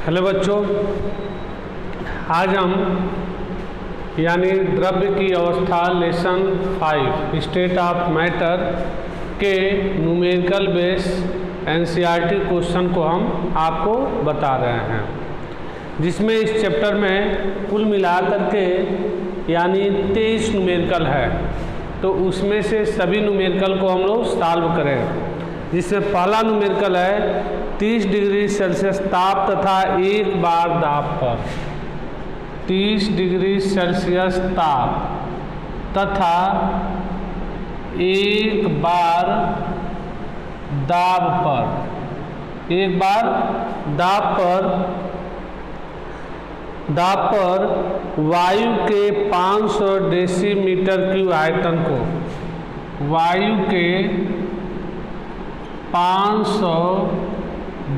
Hello बच्चों, आज हम यानी द्रव्य की अवस्था लेसन 5 स्टेट ऑफ मैटर के न्यूमेरिकल बेस एनसीईआरटी क्वेश्चन को हम आपको बता रहे हैं, जिसमें इस चैप्टर में कुल मिलाकर के यानी 23 न्यूमेरिकल है। तो उसमें से सभी न्यूमेरिकल को हम लोग सॉल्व करें, जिसमें पहला न्यूमेरिकल है 30 डिग्री सेल्सियस ताप तथा 1 बार दाब पर। 30 डिग्री सेल्सियस ताप तथा 1 बार दाब पर। 1 बार दाब पर वायु के 500 डेसीमीटर क्यूब आयतन को, वायु के 500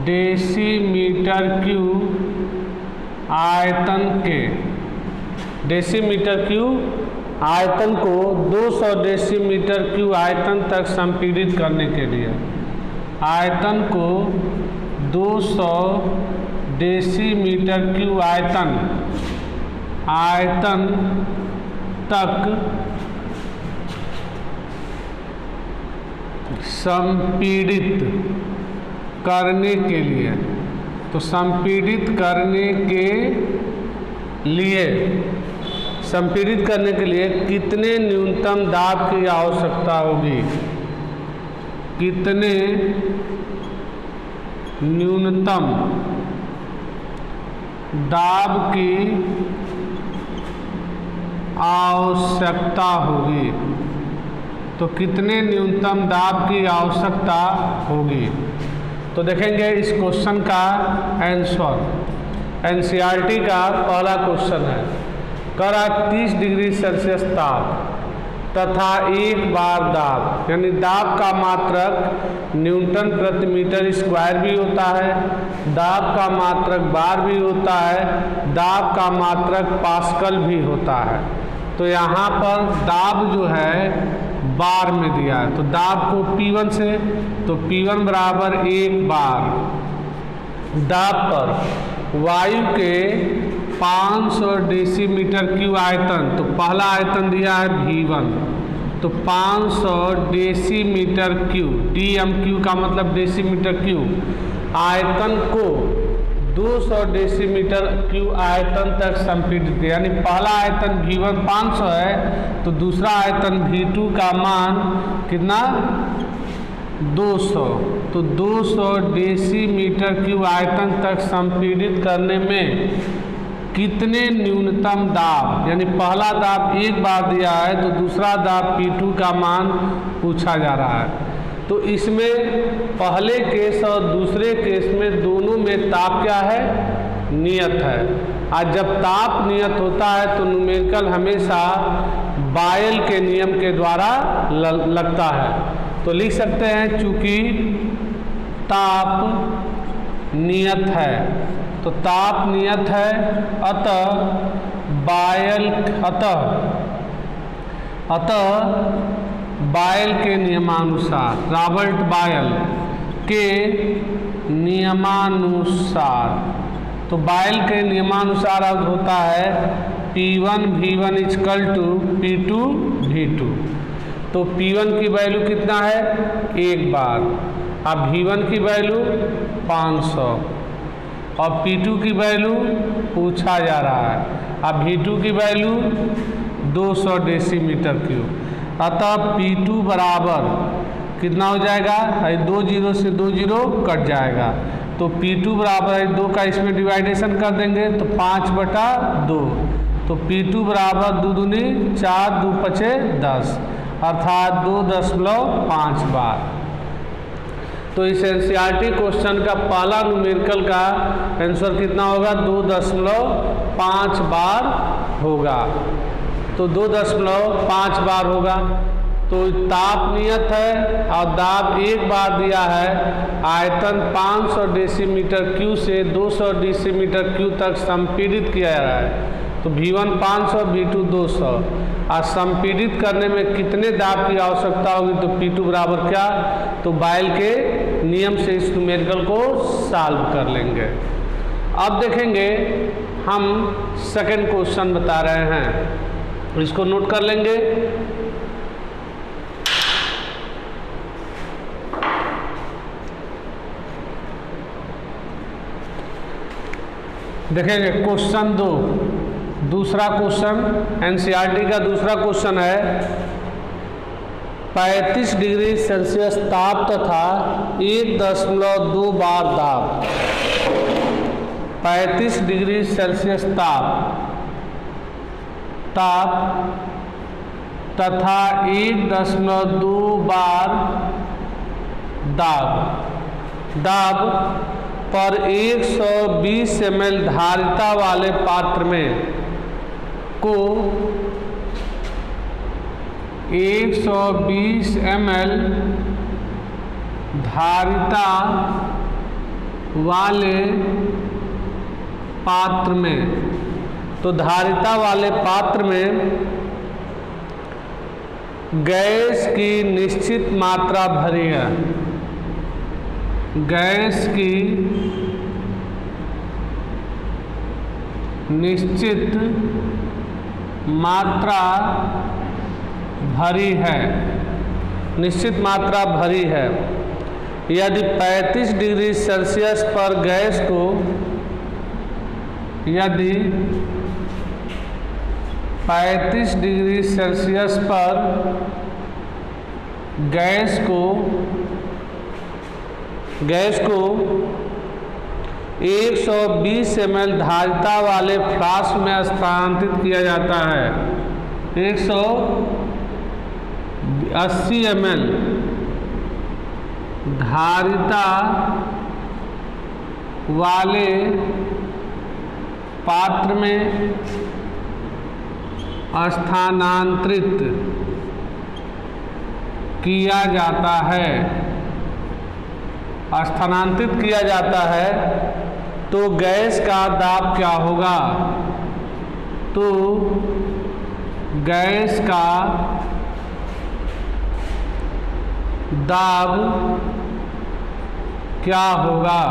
डेसीमीटर क्यूब आयतन के, डेसीमीटर क्यूब आयतन को 200 डेसीमीटर क्यूब आयतन तक संपीड़ित करने के लिए, आयतन को 200 डेसीमीटर क्यूब आयतन तक संपीड़ित करने के लिए। तो संपीड़ित करने के लिए कितने न्यूनतम दाब की आवश्यकता होगी, कितने न्यूनतम दाब की आवश्यकता होगी, तो कितने न्यूनतम दाब की आवश्यकता होगी। तो देखेंगे इस क्वेश्चन का आंसर। एनसीईआरटी का पहला क्वेश्चन है, कह रहा 30 डिग्री सेल्सियस ताप तथा 1 बार दाब, यानी दाब का मात्रक न्यूटन प्रति मीटर स्क्वायर भी होता है, दाब का मात्रक बार भी होता है, दाब का मात्रक पास्कल भी होता है। तो यहाँ पर दाब जो है बार में दिया है, तो दाब को P1 से, तो P1 बराबर 1 बार दाब पर वायु के 500 डेसीमीटर क्यूब आयतन, तो पहला आयतन दिया है V1, तो 500 डेसीमीटर क्यूब, DMQ का मतलब डेसीमीटर क्यूब, आयतन को 200 डेसीमीटर क्यूब आयतन तक संपीड़ित, यानी पहला आयतन V1 500 है, तो दूसरा आयतन V2 का मान कितना 200, तो 200 डेसीमीटर क्यूब आयतन तक संपीड़ित करने में कितने न्यूनतम दाब, यानी पहला दाब 1 बार दिया है, तो दूसरा दाब P2 का मान पूछा जा रहा है। तो इसमें पहले केस और दूसरे केस में दोनों में ताप क्या है, नियत है। आज जब ताप नियत होता है तो न्यूमेरिकल हमेशा बायल के नियम के द्वारा लगता है। तो लिख सकते हैं चूंकि ताप नियत है, तो ताप नियत है, अतः बायल के नियमानुसार, रॉबर्ट बायल के नियमानुसार, तो बायल के नियमानुसार अब होता है P1 V1 equal to P2 V2। तो P1 की वैल्यू कितना है 1 बार, अब V1 की वैल्यू 500 और P2 की वैल्यू पूछा जा रहा है, अब V2 की वैल्यू 200 डेसीमीटर क्यूब। अतः P2 बराबर कितना हो जाएगा, 2 0 से 2 0 कट जाएगा, तो P2 बराबर 2 का इसमें डिवाइडेशन कर देंगे तो 5/2, तो P2 बराबर 2 दूनी 4, 2 पचे 10, अर्थात 2.5 बार। तो इस एनसीईआरटी क्वेश्चन का पहला न्यूमेरिकल का आंसर कितना होगा, 2.5 बार होगा। तो 2.5 बार होगा। तो ताप नियत है और दाब 1 बार दिया है, आयतन 500 डेसीमीटर क्यूब से 200 डेसीमीटर क्यूब तक संपीड़ित किया जा रहा है। तो V1 500 V2 200 और संपीड़ित करने में कितने दाब की आवश्यकता होगी, तो P2 बराबर क्या, तो बायल के नियम से इस न्यूमेरिकल को सॉल्व कर लेंगे। अब देखेंगे हम सेकंड क्वेश्चन बता रहे हैं, इसको नोट कर लेंगे। देखेंगे क्वेश्चन 2, दूसरा क्वेश्चन एनसीईआरटी का दूसरा क्वेश्चन है 35 डिग्री सेल्सियस ताप तथा 1.2 बार दाब। 35 डिग्री सेल्सियस ताप तथा 1.2 बार दाब पर 120 ml धारिता वाले पात्र में को 120 ml धारिता वाले पात्र में, तो धारिता वाले पात्र में गैस की निश्चित मात्रा भरी है। गैस की निश्चित मात्रा भरी है, निश्चित मात्रा भरी है। यदि 35 डिग्री सेल्सियस पर गैस को, यदि 35 डिग्री सेल्सियस पर गैस को 120 ml धारिता वाले फ्लास्क में स्थानांतरित किया जाता है। 180 ml धारिता वाले पात्र में स्थानांतरित किया जाता है, स्थानांतरित किया जाता है, तो गैस का दाब क्या होगा? तो गैस का दाब क्या होगा?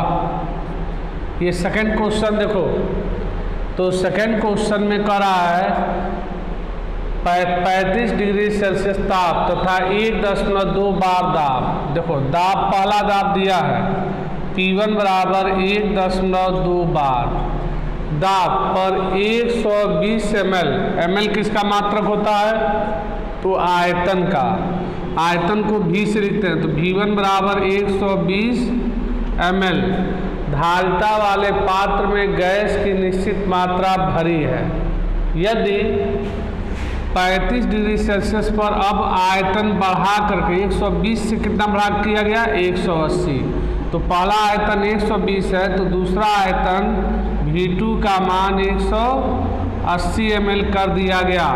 ये सेकंड क्वेश्चन देखो, तो सेकंड क्वेश्चन में कह रहा है 35 डिग्री सेल्सियस ताप तथा 1.2 बार दाब। देखो दाब, पहला दाब दिया है P1 बराबर 1.2 बार दाब पर 120 ml किसका मात्रक होता है? तो आयतन का, आयतन को V से लिखते हैं, तो V1 बराबर 120 ml धारिता वाले पात्र में गैस की निश्चित मात्रा भरी है। यदि 35 डिग्री सेल्सियस पर अब आयतन बढ़ा करके 120 से कितना बढ़ा किया गया? 180। तो पहला आयतन 120 है, तो दूसरा आयतन V2 का मान 180 ml कर दिया गया,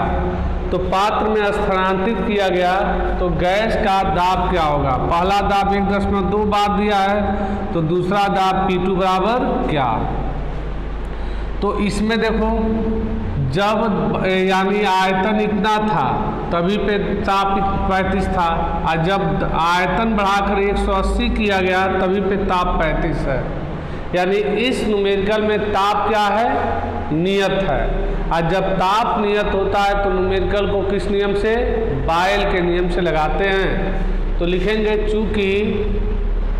तो पात्र में स्थानांतरित किया गया। तो गैस का दाब क्या होगा? पहला दाब 1.2 बार दिया है, तो दूसरा दाब P2 बराबर क्या? तो इसमें देखो जब यानी आयतन इतना था तभी पे ताप 35 था, और जब आयतन बढ़ाकर 180 किया गया तभी पे ताप 35 है। यानी इस न्यूमेरिकल में ताप क्या है? नियत है। और जब ताप नियत होता है तो न्यूमेरिकल को किस नियम से? बायल के नियम से लगाते हैं। तो लिखेंगे चूंकि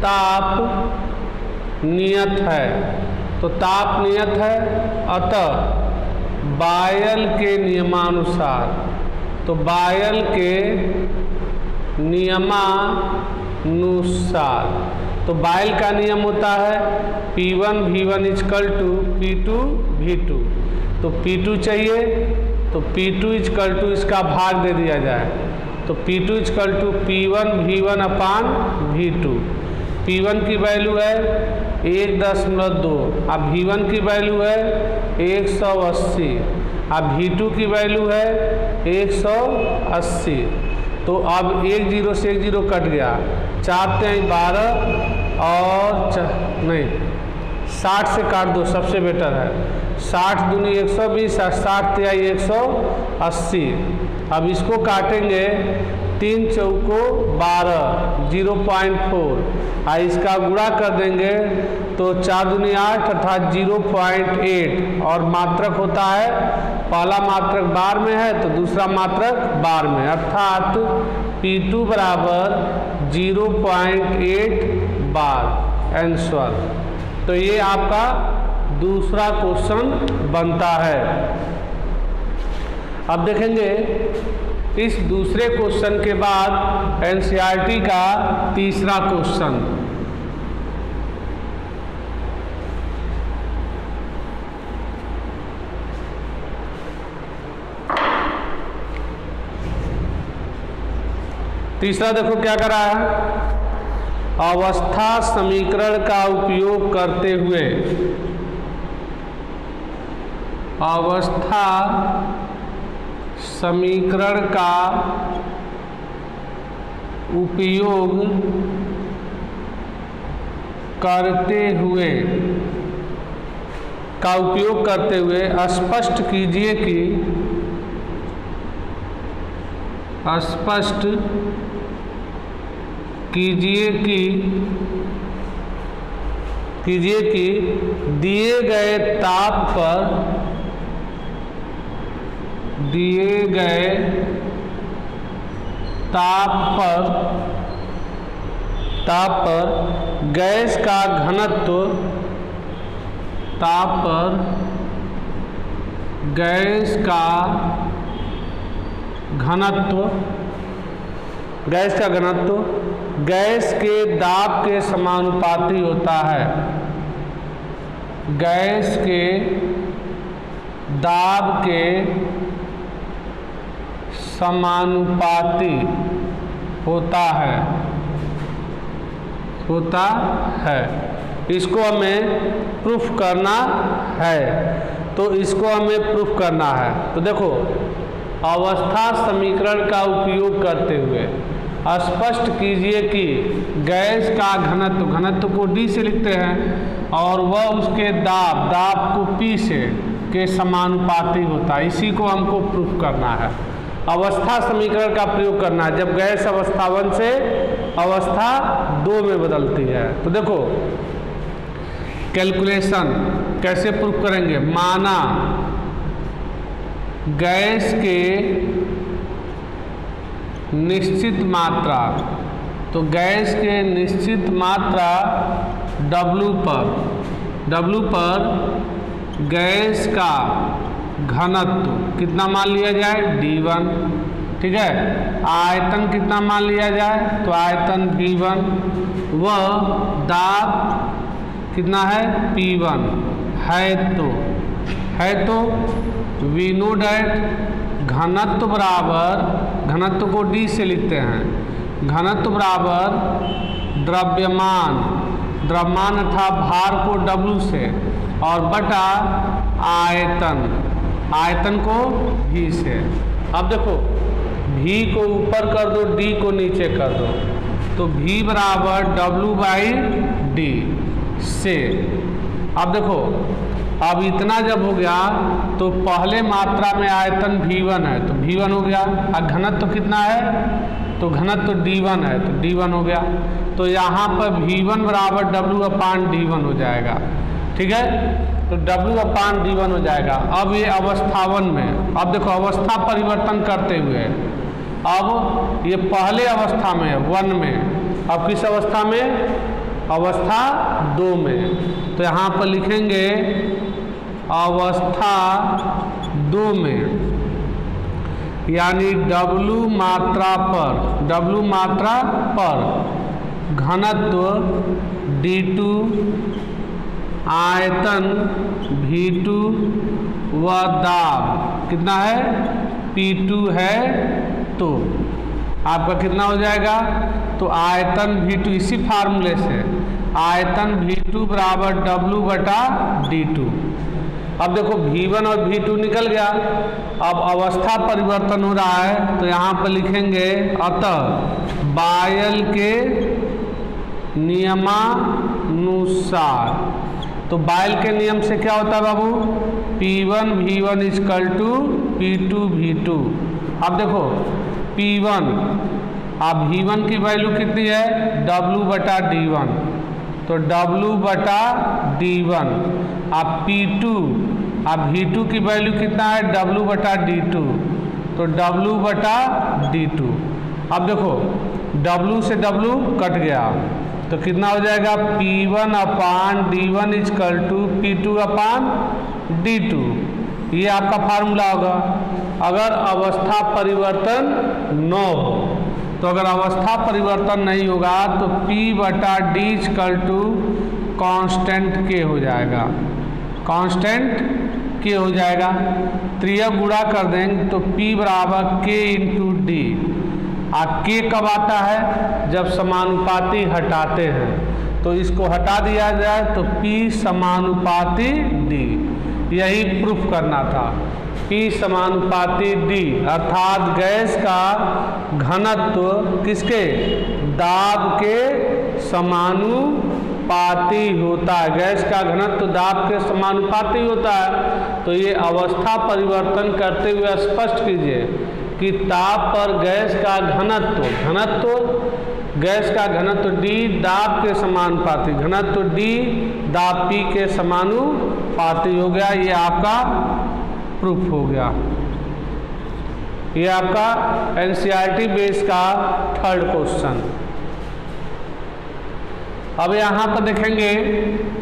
ताप नियत है, तो ताप नियत है, अतः बायल के नियमानुसार, तो बायल के नियमानुसार, तो बायल का नियम होता है P1 V1 equal to P2 V2। तो P2 चाहिए तो P2 इक्वल टू इसका भाग दे दिया जाए, तो P2 equal to P1 V1 upon V2। P1 की वैल्यू है 1.2, अब V1 की वैल्यू है 180, अब V2 की वैल्यू है 180। तो अब 1 0 से 1 0 कट गया, 4 3 12 और नहीं 60 से काट दो, सबसे बेटर है। 60 दूनी 120 और 60 3 180। अब इसको काटेंगे 3 चौको 12, 0.4। इसका गुणा कर देंगे तो 4 दूनी 8 अर्थात 0.8। और मात्रक होता है, पहला मात्रक बार में है तो दूसरा मात्रक बार में, अर्थात P2 बराबर 0.8 बार आंसर। तो ये आपका दूसरा क्वेश्चन बनता है। अब देखेंगे इस दूसरे क्वेश्चन के बाद एनसीईआरटी का तीसरा क्वेश्चन। तीसरा देखो क्या कर रहा है, अवस्था समीकरण का उपयोग करते हुए, अवस्था समीकरण का उपयोग करते हुए स्पष्ट कीजिए कि दिए गए ताप पर गैस का घनत्व, गैस का घनत्व गैस के दाब के समानुपाती होता है। गैस के दाब के समानुपाती होता है। इसको हमें प्रूफ करना है, तो इसको हमें प्रूफ करना है। तो देखो, अवस्था समीकरण का उपयोग करते हुए स्पष्ट कीजिए कि गैस का घनत्व को D से लिखते हैं और वह उसके दाब को P से के समानुपाती होता है। इसी को हमको प्रूफ करना है। अवस्था समीकरण का प्रयोग करना है जब गैस अवस्था 1 से अवस्था 2 में बदलती है। तो देखो कैलकुलेशन कैसे प्रूफ करेंगे, माना गैस के निश्चित मात्रा, तो गैस के निश्चित मात्रा W पर गैस का घनत्व कितना मान लिया जाए, D1, ठीक है। आयतन कितना मान लिया जाए, तो आयतन V1, व दाब कितना है, P1 है। तो वी नो डैट घनत्व बराबर, घनत्व को D से लिखते हैं, घनत्व बराबर द्रव्यमान अर्थात भार को W से, और बटा आयतन को V से। अब देखो V को ऊपर कर दो, D को नीचे कर दो, तो V बराबर W/D से। अब देखो, अब इतना जब हो गया तो पहले मात्रा में आयतन V1 है तो V1 हो गया, और घनत्व कितना है, तो घनत्व D1 है तो D1 हो गया। तो यहाँ पर V1 बराबर W/D1 हो जाएगा, ठीक है। तो W/D1 हो जाएगा। अब ये अवस्था 1 में, अब देखो अवस्था परिवर्तन करते हुए, अब ये पहले अवस्था में 1 में, अब किस अवस्था में, अवस्था 2 में। तो यहाँ पर लिखेंगे अवस्था 2 में, यानी W मात्रा पर घनत्व D2, आयतन V2 व दाब कितना है, P2 है। तो आपका कितना हो जाएगा, तो आयतन V2 इसी फार्मूले से, आयतन V2 बराबर W/D2। अब देखो V1 और V2 निकल गया, अब अवस्था परिवर्तन हो रहा है तो यहाँ पर लिखेंगे अतः बायल के नियमानुसार। तो बायल के नियम से क्या होता है बाबू, P1 V1 = P2 V2। अब देखो P1 अब V1 की वैल्यू कितनी है, W/D1, तो W/D1। अब P2, अब V2 की वैल्यू कितना है, W/D2, तो W/D2। अब देखो W से W कट गया तो कितना हो जाएगा, P1/D1 = P2/D2। ये आपका फार्मूला होगा। अगर अवस्था परिवर्तन न हो, तो अगर अवस्था परिवर्तन नहीं होगा तो P/D = कांस्टेंट K हो जाएगा, कांस्टेंट K हो जाएगा। त्रियक गुणा कर देंगे तो P = K × D। K कब आता है, जब समानुपाती हटाते हैं, तो इसको हटा दिया जाए तो P समानुपाती D। यही प्रूफ करना था, P समानुपाती D, अर्थात गैस का घनत्व किसके, दाब के समानुपाती होता है। गैस का घनत्व दाब के समानुपाती होता है। तो ये अवस्था परिवर्तन करते हुए स्पष्ट कीजिए कि ताप पर गैस का घनत्व, गैस का घनत्व D दाब के समानुपाती, घनत्व D दाब P के समानुपाती हो गया। ये आपका प्रूफ हो गया। ये आपका NCERT बेस का 3rd क्वेश्चन। अब यहाँ पर देखेंगे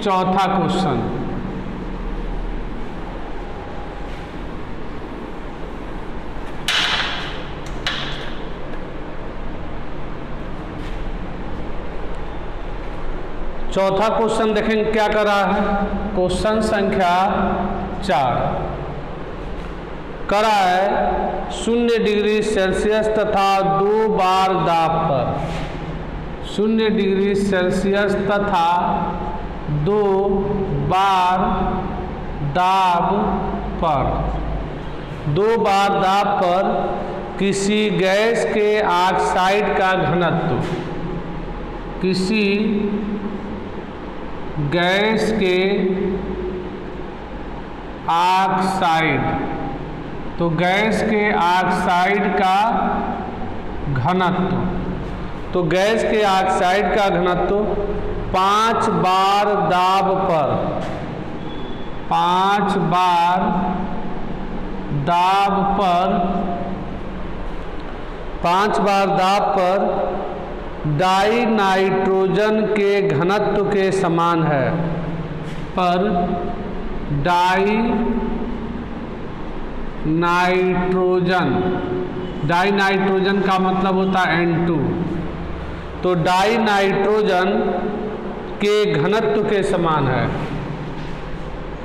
4था क्वेश्चन। चौथा क्वेश्चन देखेंगे क्या कर रहा है। क्वेश्चन संख्या 4 करा है 0 डिग्री सेल्सियस तथा 2 बार दाब पर, 0 डिग्री सेल्सियस तथा 2 बार दाब पर, 2 बार दाब पर किसी गैस के ऑक्साइड का घनत्व, किसी गैस के ऑक्साइड, तो गैस के ऑक्साइड का घनत्व, तो गैस के ऑक्साइड का घनत्व 5 बार दाब पर, 5 बार दाब पर, 5 बार दाब पर डाई नाइट्रोजन के घनत्व के समान है, पर डाई नाइट्रोजन का मतलब होता है N2, तो डाई नाइट्रोजन के घनत्व के समान है,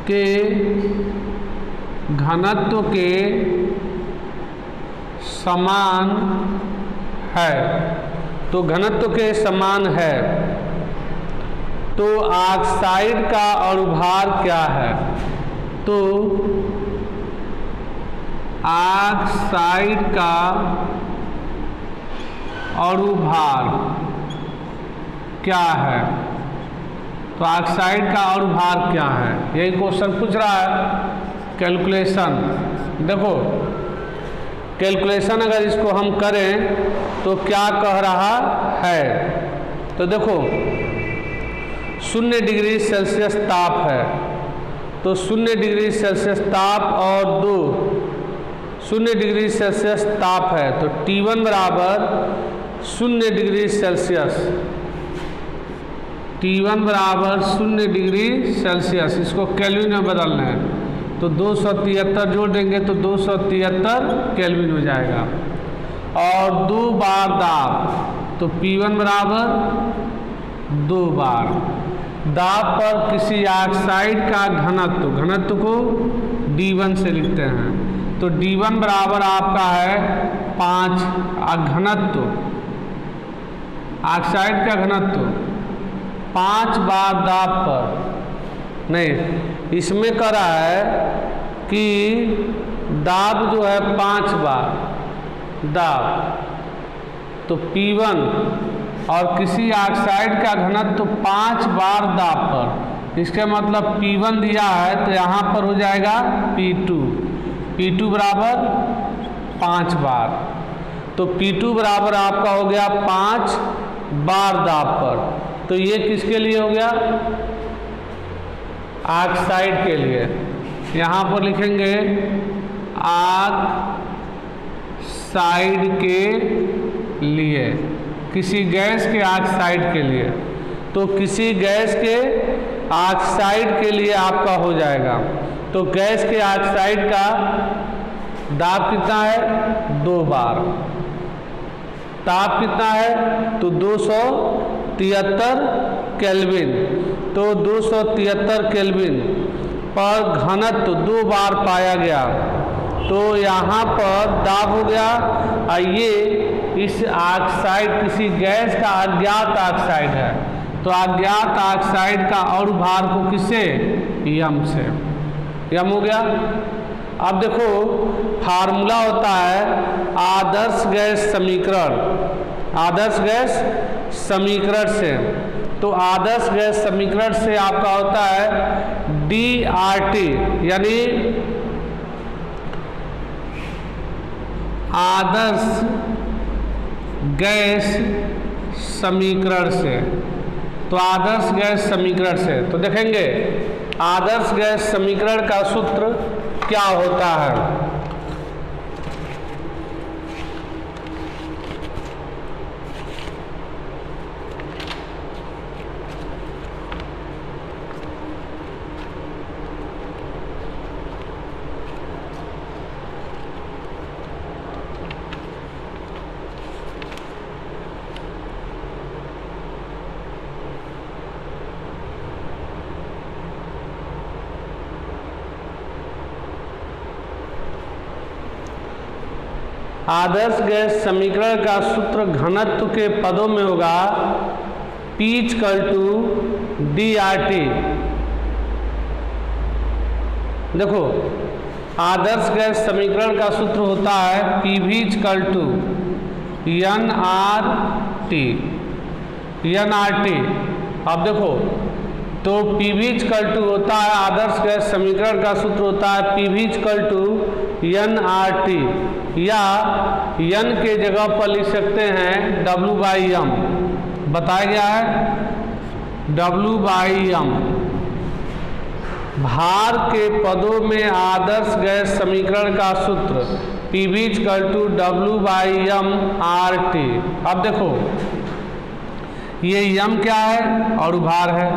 के घनत्व के समान है, तो घनत्व के समान है। तो ऑक्साइड का अणुभार क्या है, तो ऑक्साइड का अणुभार क्या है, तो ऑक्साइड का अणुभार क्या है, यही क्वेश्चन पूछ रहा है। कैलकुलेशन देखो, कैलकुलेशन अगर इसको हम करें तो क्या कह रहा है, तो देखो 0 डिग्री सेल्सियस ताप है, तो 0 डिग्री सेल्सियस ताप और 0 डिग्री सेल्सियस ताप है, तो T1 बराबर 0 डिग्री सेल्सियस, T1 बराबर 0 डिग्री सेल्सियस, इसको केल्विन में बदलना है, तो 273 जोड़ देंगे तो 273 केल्विन हो जाएगा। और 2 बार दाब, तो P1 बराबर 2 बार दाब पर किसी ऑक्साइड का घनत्व को D1 से लिखते हैं, तो D1 बराबर आपका है 5, घनत्व ऑक्साइड का घनत्व 5 बार दाब पर, नहीं इसमें कह रहा है कि दाब जो है 5 बार दाब, तो P1 और किसी ऑक्साइड का घनत्व 5 बार दाब पर, इसका मतलब P1 दिया है तो यहाँ पर हो जाएगा P2 बराबर 5 बार। तो P2 बराबर आपका हो गया 5 बार दाब पर। तो ये किसके लिए हो गया? ऑक्साइड के लिए। यहाँ पर लिखेंगे ऑक्साइड के लिए, किसी गैस के ऑक्साइड के लिए। तो किसी गैस के ऑक्साइड के लिए आपका हो जाएगा। तो गैस के ऑक्साइड का दाब कितना है? 2 बार। ताप कितना है? तो 273 केल्विन। तो 273 केल्विन पर घनत्व 2 बार पाया गया। तो यहाँ पर दाब हो गया। ये इस ऑक्साइड किसी गैस का अज्ञात ऑक्साइड है। तो अज्ञात ऑक्साइड का और भार को किससे? यम से। यम हो गया। अब देखो फार्मूला होता है आदर्श गैस समीकरण। आदर्श गैस समीकरण से, तो आदर्श गैस समीकरण से आपका होता है DRT, यानी आदर्श गैस समीकरण से। तो आदर्श गैस समीकरण से तो देखेंगे आदर्श गैस समीकरण का सूत्र क्या होता है। आदर्श गैस समीकरण का सूत्र घनत्व के पदों में होगा P = DRT। देखो आदर्श गैस समीकरण का सूत्र होता है PV = NRT। अब देखो तो PV होता है आदर्श गैस समीकरण का सूत्र होता है PV = NRT, या N के जगह पर लिख सकते हैं W/M। बताया गया है W/M। भार के पदों में आदर्श गैस समीकरण का सूत्र PV = W/M/RT। अब देखो ये M क्या है? और भार है।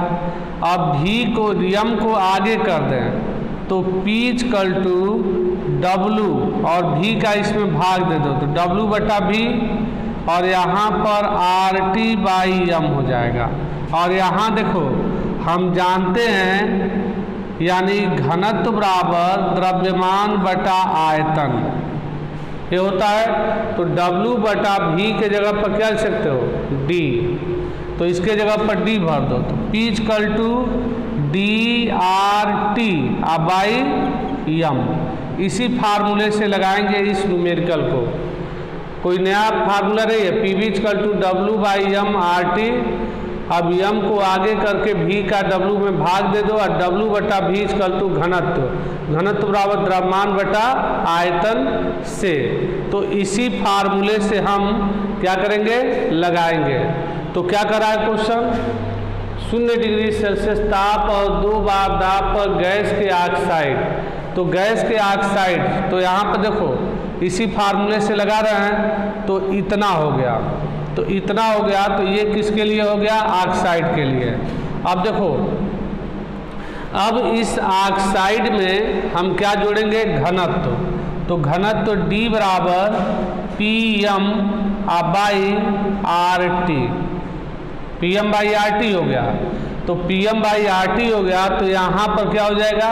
अब M को आगे कर दें तो P = W और V का इसमें भाग दे दो तो W/V, और यहाँ पर RT/M हो जाएगा। और यहाँ देखो हम जानते हैं यानी घनत्व बराबर द्रव्यमान बटा आयतन, ये होता है। तो W/V के जगह पर क्या लिख सकते हो? D। तो इसके जगह पर D भर दो तो P = DRT/M। इसी फार्मूले से लगाएंगे इस न्यूमेरिकल को। कोई नया फार्मूला नहीं है। PV = W/M/RT। अब M को आगे करके V का W में भाग दे दो और W/V = घनत्व। घनत्व बराबर द्रव्यमान बटा आयतन से। तो इसी फार्मूले से हम क्या करेंगे? लगाएंगे। तो क्या करा है क्वेश्चन? 0 डिग्री सेल्सियस ताप और 2 बार दाब पर गैस के ऑक्साइड। तो गैस के ऑक्साइड तो यहाँ पर देखो इसी फार्मूले से लगा रहे हैं तो इतना हो गया। तो इतना हो गया तो ये किसके लिए हो गया? ऑक्साइड के लिए। अब देखो अब इस ऑक्साइड में हम क्या जोड़ेंगे? घनत्व। तो घनत्व D = PM/RT। PM/RT हो गया। तो PM/RT हो गया तो यहाँ पर क्या हो जाएगा?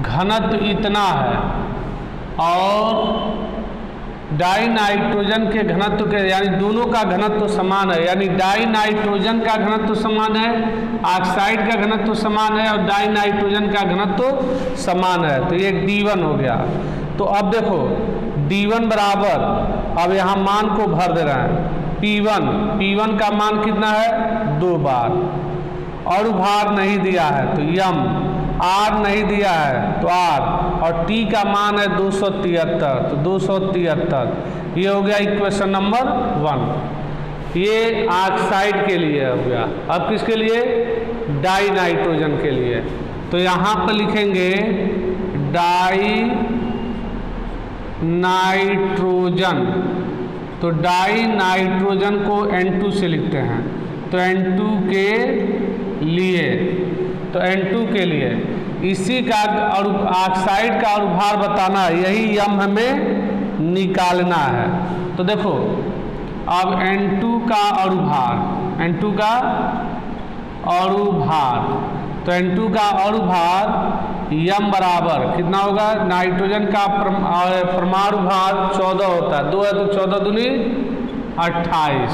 घनत्व इतना है और डाई नाइट्रोजन के घनत्व के यानी दोनों का घनत्व समान है, यानी डाई नाइट्रोजन का घनत्व समान है, ऑक्साइड का घनत्व समान है और डाई नाइट्रोजन का घनत्व समान है। तो ये D1 हो गया। तो अब देखो D1 बराबर, अब यहाँ मान को भर दे रहे हैं P1 का मान कितना है? 2 बार। और भार नहीं दिया है तो आर नहीं दिया है तो आर, और टी का मान है 273, तो 273 ये हो गया इक्वेशन नंबर 1। ये ऑक्साइड के लिए हो गया। अब किसके लिए? डाई नाइट्रोजन के लिए। तो यहाँ पर लिखेंगे डाई नाइट्रोजन। तो डाई नाइट्रोजन को N2 से लिखते हैं, तो N2 के लिए, तो N2 के लिए इसी का ऑक्साइड का अनुभार बताना, यही यम हमें निकालना है। तो देखो अब N2 का अनुभार, N2 का अनुभार, तो N2 का अनुभार यम बराबर कितना होगा? नाइट्रोजन का परमाणु भार 14 होता है, 2 है तो 14 दूनी 28,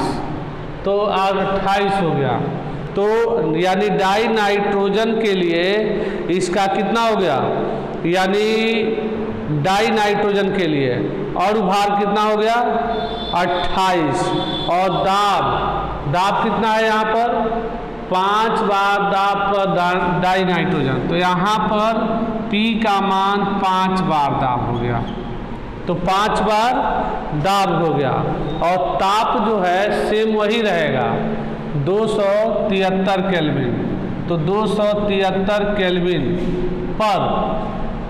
तो आज 28 हो गया। तो यानी डाई नाइट्रोजन के लिए इसका कितना हो गया? यानी डाई नाइट्रोजन के लिए और भार कितना हो गया? 28। और दाब कितना है यहाँ पर? 5 बार दाब पर डाई नाइट्रोजन, तो यहाँ पर P का मान 5 बार दाब हो गया, तो 5 बार दाब हो गया। और ताप जो है सेम वही रहेगा 273 केल्विन, तो 273 केल्विन पर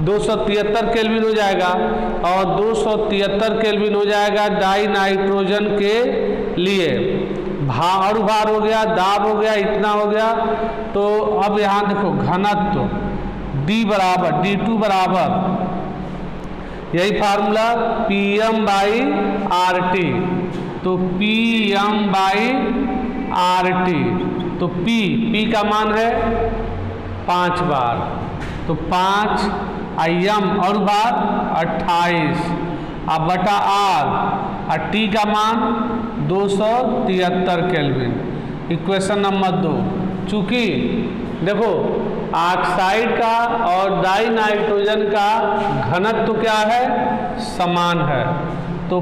273 केल्विन हो जाएगा, और 273 केल्विन हो जाएगा डाई नाइट्रोजन के लिए। भार हो गया, दाब हो गया, इतना हो गया। तो अब यहाँ देखो घनत्व D बराबर D2 बराबर यही फार्मूला Pm/RT, तो Pm/RT, तो P का मान है 5 बार, तो 5 Im और बार 28 अब बटा R, और T का मान 273 केल्विन। Equation number 2। चूँकि देखो ऑक्साइड का और डाई नाइट्रोजन का घनत्व क्या है? समान है, तो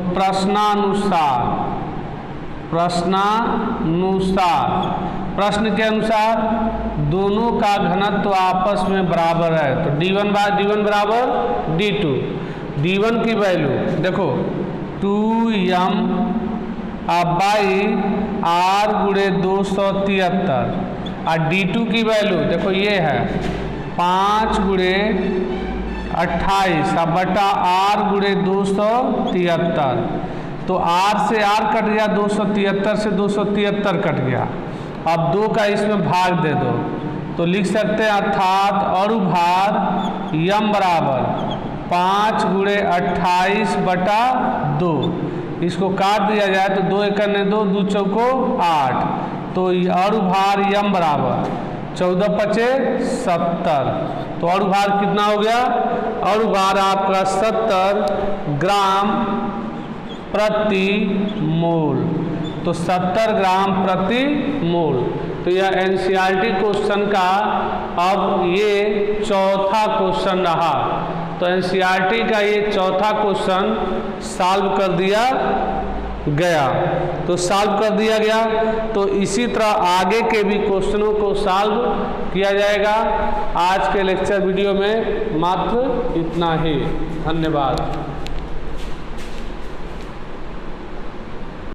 प्रश्न के अनुसार दोनों का घनत्व आपस में बराबर है, तो D1 बराबर D2। D1 की वैल्यू देखो 2m बाई R गुणे 273, और D2 की वैल्यू देखो ये है 5 गुणे 28 बटा R गुणे 273, तो R से R कट गया, 273 से 273 कट गया। अब 2 का इसमें भाग दे दो, तो लिख सकते हैं अर्थात अनुभार यम बराबर 5 गुणे 28 बटा 2। इसको काट दिया जाए तो 2 एकड़ ने 2, 2 चौको 8, तो अनुभार यम बराबर 14 पचे 70, तो अनुभार कितना हो गया? अनुभार आपका 70 ग्राम प्रति मोल, तो 70 ग्राम प्रति मोल। तो यह NCERT क्वेश्चन का अब ये चौथा क्वेश्चन रहा। तो NCERT का ये चौथा क्वेश्चन सॉल्व कर दिया गया, तो सॉल्व कर दिया गया। तो इसी तरह आगे के भी क्वेश्चनों को सॉल्व किया जाएगा। आज के लेक्चर वीडियो में मात्र इतना ही। धन्यवाद।